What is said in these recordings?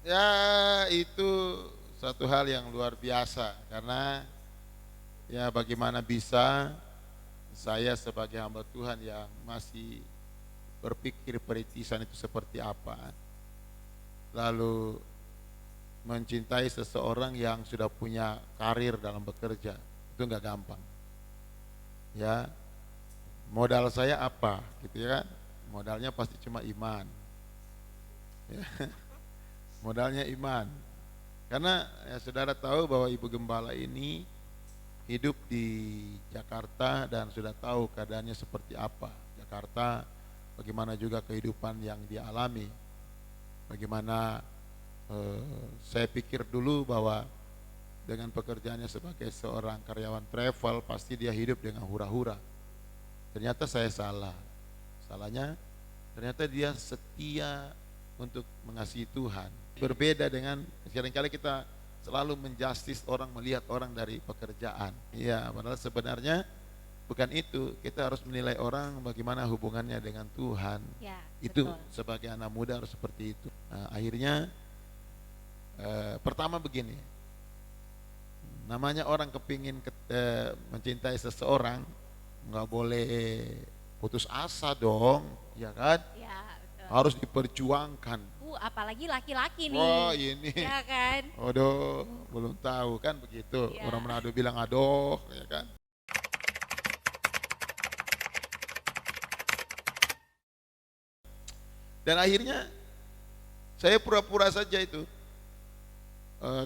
Ya, itu satu hal yang luar biasa karena ya bagaimana bisa saya sebagai hamba Tuhan yang masih berpikir peritisan itu seperti apa, lalu mencintai seseorang yang sudah punya karir dalam bekerja, itu nggak gampang. Ya, modal saya apa, gitu ya kan? Modalnya pasti cuma iman. Ya, modalnya iman. Karena ya, saudara tahu bahwa Ibu Gembala ini hidup di Jakarta dan sudah tahu keadaannya seperti apa. Jakarta, bagaimana juga kehidupan yang dia alami. Bagaimana saya pikir dulu bahwa dengan pekerjaannya sebagai seorang karyawan travel pasti dia hidup dengan hura-hura. Ternyata saya salah. Salahnya ternyata dia setia untuk mengasihi Tuhan. Berbeda dengan seringkali kita selalu menjustis orang, melihat orang dari pekerjaan. Iya, padahal sebenarnya bukan itu. Kita harus menilai orang bagaimana hubungannya dengan Tuhan. Ya, Itu betul. sebagai anak muda harus seperti itu. Nah, akhirnya pertama begini, namanya orang kepingin mencintai seseorang, nggak boleh putus asa dong, ya kan? Ya, betul. Harus diperjuangkan. Apalagi laki-laki Wah nih. ini, Ya kan? aduh, belum tahu kan begitu. Ya. Orang Manado bilang aduh, ya kan? Dan akhirnya saya pura-pura saja itu.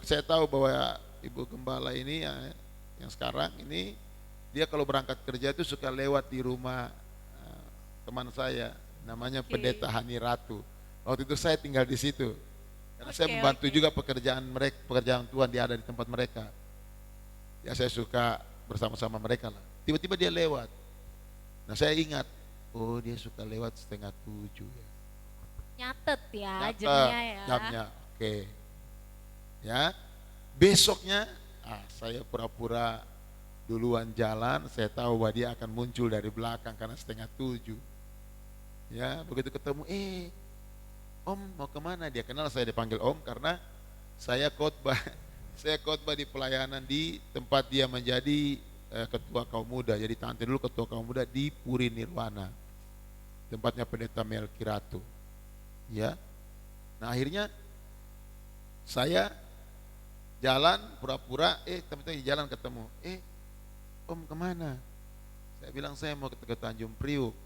Saya tahu bahwa Ibu Gembala ini ya, yang sekarang ini dia kalau berangkat kerja itu suka lewat di rumah teman saya, namanya Oke. Pendeta Hani Ratu. Waktu itu saya tinggal di situ. Karena saya Oke, membantu oke. juga pekerjaan mereka, pekerjaan Tuhan dia ada di tempat mereka. Ya saya suka bersama-sama mereka lah. Tiba-tiba dia lewat. Nah saya ingat, oh dia suka lewat 6:30 ya. Nyatet ya Nyata jamnya ya. jamnya, oke. Ya, besoknya saya pura-pura duluan jalan, saya tahu bahwa dia akan muncul dari belakang karena 6:30. Ya, begitu ketemu, Om mau kemana? Dia kenal saya dipanggil Om karena saya khotbah, saya khotbah di pelayanan di tempat dia menjadi ketua kaum muda. Jadi tante dulu ketua kaum muda di Puri Nirwana, tempatnya Pendeta Melkiratu. Ya, nah akhirnya saya jalan pura-pura, teman-teman di jalan ketemu, Om kemana? Saya bilang saya mau ke Tanjung Priuk,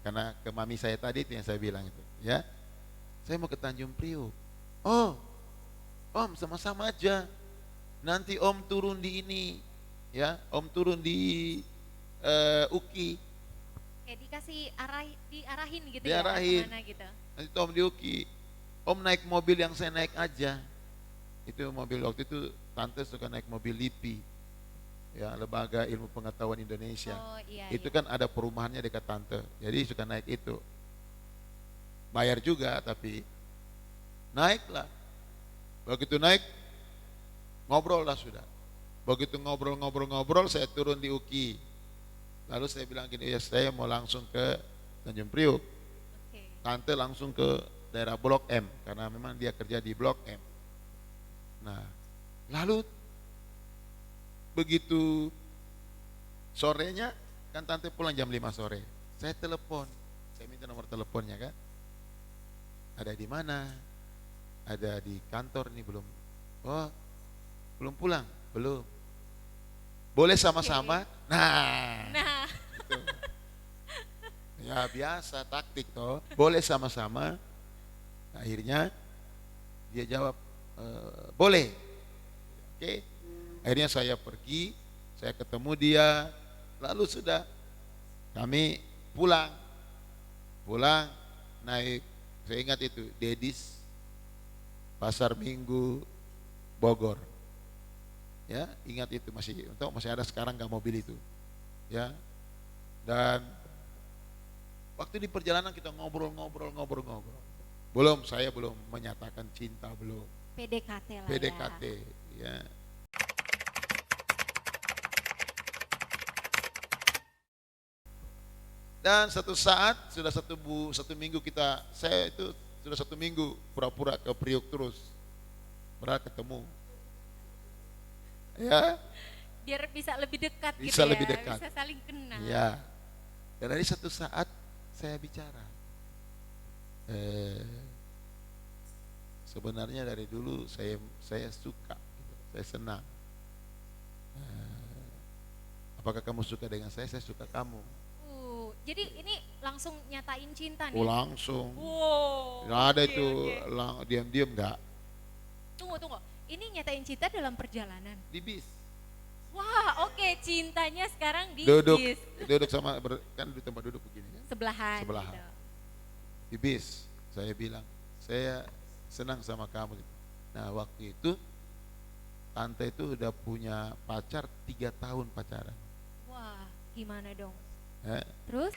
karena ke mami saya tadi itu yang saya bilang itu, ya. Saya mau ke Tanjung Priuk. Oh, Om sama-sama aja. Nanti Om turun di ini, ya. Om turun di UKI, Kayak dikasih diarahin gitu ya diarahin. kemana gitu. Nanti Om di UKI. Om naik mobil yang saya naik aja. Itu mobil waktu itu tante suka naik mobil LIPI, ya Lembaga Ilmu Pengetahuan Indonesia. Oh iya, Itu iya. kan ada perumahannya dekat tante, jadi suka naik itu. Bayar juga tapi naiklah. Begitu naik ngobrol lah sudah. Begitu ngobrol-ngobrol-ngobrol saya turun di UKI. Lalu saya bilang gini, ya saya mau langsung ke Tanjung Priuk. Oke. Tante langsung ke daerah Blok M karena memang dia kerja di Blok M. Nah, lalu begitu sorenya kan tante pulang jam 5 sore. Saya telepon. Saya minta nomor teleponnya kan. Ada di mana? Ada di kantor nih belum. Oh, belum pulang? Belum. Boleh sama-sama? Oke. Nah, Nah, itu. Ya biasa taktik toh. Boleh sama-sama. Akhirnya dia jawab, boleh. Oke. Akhirnya saya pergi, saya ketemu dia, lalu sudah kami pulang, naik, saya ingat itu Dedis, Pasar Minggu, Bogor. Ya, ingat itu masih ada sekarang nggak mobil itu. Ya, dan waktu di perjalanan kita ngobrol. Saya belum menyatakan cinta, belum. PDKT lah ya. PDKT, ya. Dan satu saat sudah satu minggu saya itu sudah 1 minggu pura-pura ke Priuk terus. padahal ketemu. Ya, Biar bisa lebih dekat gitu bisa ya. lebih dekat. Bisa saling kenal. Ya. Dan dari satu saat saya bicara, sebenarnya dari dulu saya suka, gitu. Saya senang. Apakah kamu suka dengan saya? Saya suka kamu. Jadi ini langsung nyatain cinta nih. Oh langsung. Wow. Nggak ada Oke, itu oke. diam-diam enggak. Tunggu. Ini nyatain cinta dalam perjalanan. Di bis. Wah, oke, cintanya sekarang di Duduk, bis. duduk sama kan di tempat duduk begini kan. Sebelahan. Sebelahan. Gitu. Di bis, saya bilang, saya senang sama kamu. Nah waktu itu tante itu udah punya pacar 3 tahun pacaran. Wah, gimana dong? Eh, Terus?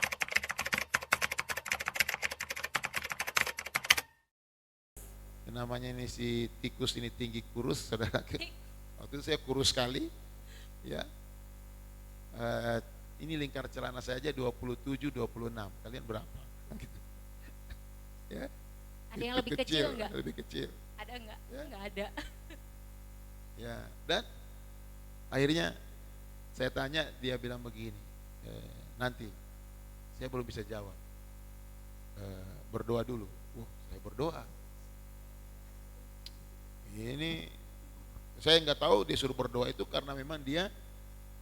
namanya ini si tikus ini tinggi kurus, saudara. Waktu itu saya kurus sekali, ya. Ini lingkar celana saya aja 27, 26. Kalian berapa? Gitu. Ya. Ada yang lebih kecil enggak? Lebih kecil. Ada enggak? Ya. Enggak ada. Ya, dan akhirnya saya tanya, dia bilang begini, nanti saya belum bisa jawab, berdoa dulu. Saya berdoa. Ini saya nggak tahu dia suruh berdoa itu karena memang dia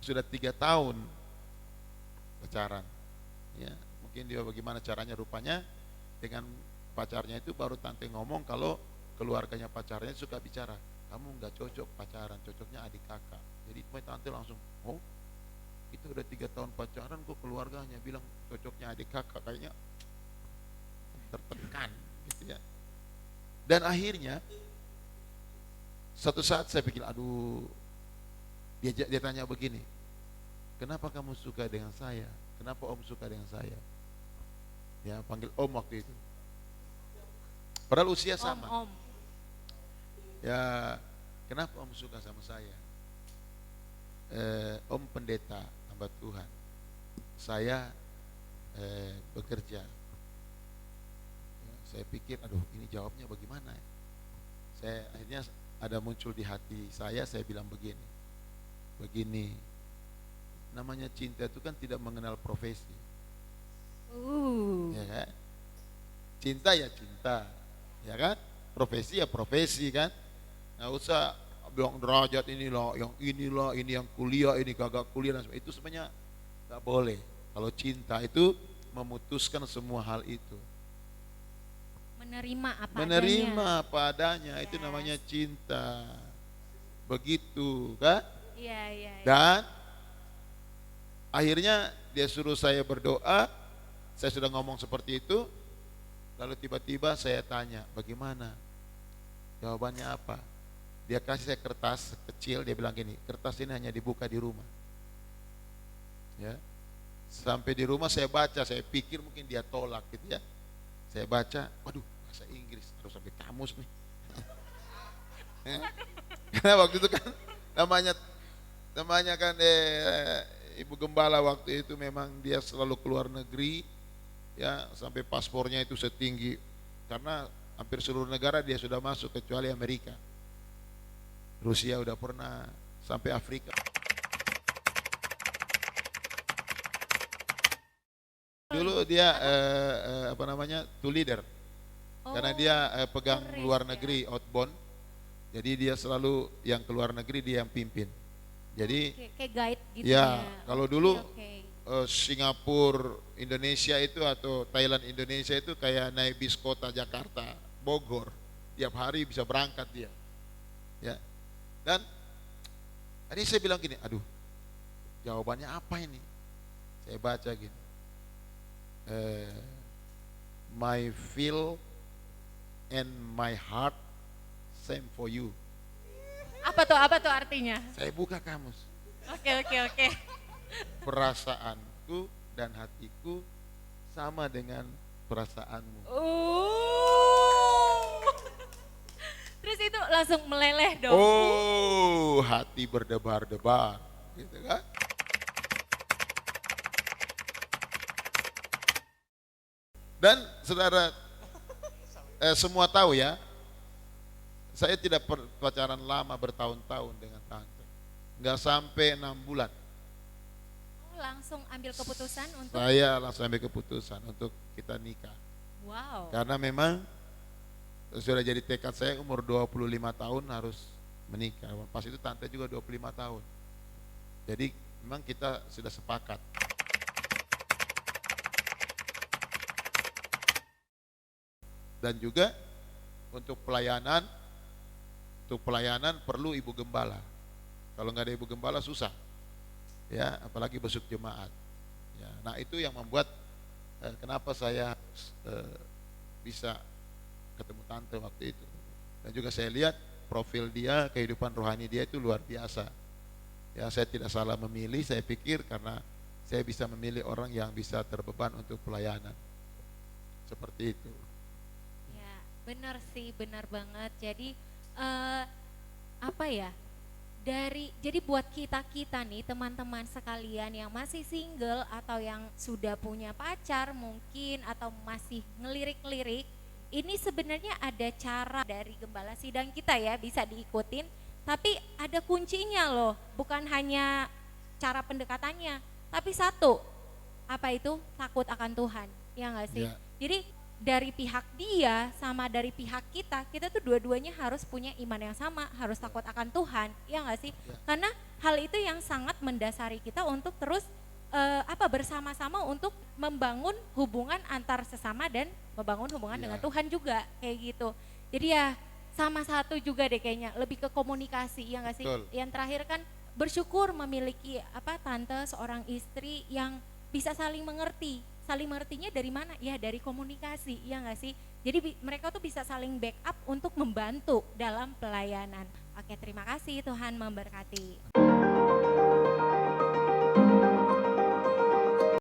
sudah 3 tahun pacaran. Ya, mungkin dia bagaimana caranya, rupanya dengan pacarnya itu baru tante ngomong kalau keluarganya pacarnya suka bicara, kamu nggak cocok pacaran, cocoknya adik kakak. Jadi tante langsung, oh itu udah 3 tahun pacaran kok keluarganya bilang cocoknya adik kakak, kayaknya tertekan gitu ya. Dan akhirnya satu saat saya pikir, aduh, dia tanya begini, kenapa kamu suka dengan saya? Kenapa om suka dengan saya? Ya panggil om waktu itu. Padahal usia sama. Om. Ya, kenapa om suka sama saya? Om pendeta hamba Tuhan. Saya bekerja. Ya, saya pikir, aduh, ini jawabnya bagaimana? Saya akhirnya ada muncul di hati saya bilang begini, namanya cinta itu kan tidak mengenal profesi. Ya kan? Cinta ya cinta, ya kan? Profesi ya profesi kan? Nggak usah bilang derajat inilah, ini yang kuliah, ini kagak kuliah, dan itu sebenarnya nggak boleh. Kalau cinta itu memutuskan semua hal itu. Menerima apa adanya, yes. Itu namanya cinta. Begitu kan? Iya. Dan akhirnya dia suruh saya berdoa. Saya sudah ngomong seperti itu. Lalu tiba-tiba saya tanya, bagaimana? Jawabannya apa? Dia kasih saya kertas kecil, dia bilang gini, kertas ini hanya dibuka di rumah. Ya. Sampai di rumah saya baca, saya pikir mungkin dia tolak gitu ya. Saya baca, waduh, bahasa Inggris, harus sampai kamus nih. Karena waktu itu kan namanya kan Ibu Gembala waktu itu memang dia selalu keluar negeri, ya, sampai paspornya itu setinggi, karena hampir seluruh negara dia sudah masuk kecuali Amerika. Rusia udah pernah, sampai Afrika. Dulu dia tour leader, karena dia pegang turis, luar negeri, outbound. Jadi dia selalu yang keluar negeri dia yang pimpin. Jadi kayak guide gitu ya. ya. Kalau dulu Oke. Singapura Indonesia itu atau Thailand Indonesia itu kayak naik bis kota Jakarta Bogor, tiap hari bisa berangkat dia. Ya. Dan tadi saya bilang gini, aduh, jawabannya apa ini? Saya baca gini, my feel and my heart same for you. Apa tuh artinya? Saya buka kamus. Oke. Perasaanku dan hatiku sama dengan perasaanmu. Terus itu langsung meleleh dong. Oh, hati berdebar-debar, gitu kan? Dan saudara semua tahu ya, Saya tidak pacaran lama bertahun-tahun dengan tante. Nggak sampai 6 bulan. Oh, langsung ambil keputusan untuk Saya langsung ambil keputusan untuk kita nikah. wow. Karena memang sudah jadi tekad saya umur 25 tahun harus menikah. Pas itu tante juga 25 tahun. Jadi memang kita sudah sepakat. Dan juga untuk pelayanan perlu ibu gembala. Kalau nggak ada ibu gembala susah, ya apalagi besuk jemaat. Ya, nah itu yang membuat kenapa saya bisa ketemu tante waktu itu. Dan juga saya lihat profil dia, kehidupan rohani dia itu luar biasa. Ya saya tidak salah memilih, saya pikir karena saya bisa memilih orang yang bisa terbeban untuk pelayanan. Seperti itu. Ya, benar sih, benar banget. Jadi apa ya? Jadi buat kita nih teman-teman sekalian yang masih single atau yang sudah punya pacar mungkin atau masih ngelirik-lirik, ini sebenarnya ada cara dari gembala sidang kita ya, bisa diikutin, tapi ada kuncinya loh, bukan hanya cara pendekatannya, tapi satu, apa itu? Takut akan Tuhan, ya nggak sih? Ya. Jadi dari pihak dia sama dari pihak kita tuh dua-duanya harus punya iman yang sama, harus takut akan Tuhan, ya nggak sih? Ya. Karena hal itu yang sangat mendasari kita untuk terus bersama-sama untuk membangun hubungan antar sesama dan membangun hubungan Ya. dengan Tuhan juga, kayak gitu. Jadi ya sama satu juga deh kayaknya, lebih ke komunikasi, ya nggak sih? Betul. Yang terakhir kan bersyukur memiliki tante seorang istri yang bisa saling mengerti. Saling mengertinya dari mana? Ya dari komunikasi, ya nggak sih? Jadi mereka tuh bisa saling backup untuk membantu dalam pelayanan. Oke, terima kasih, Tuhan memberkati.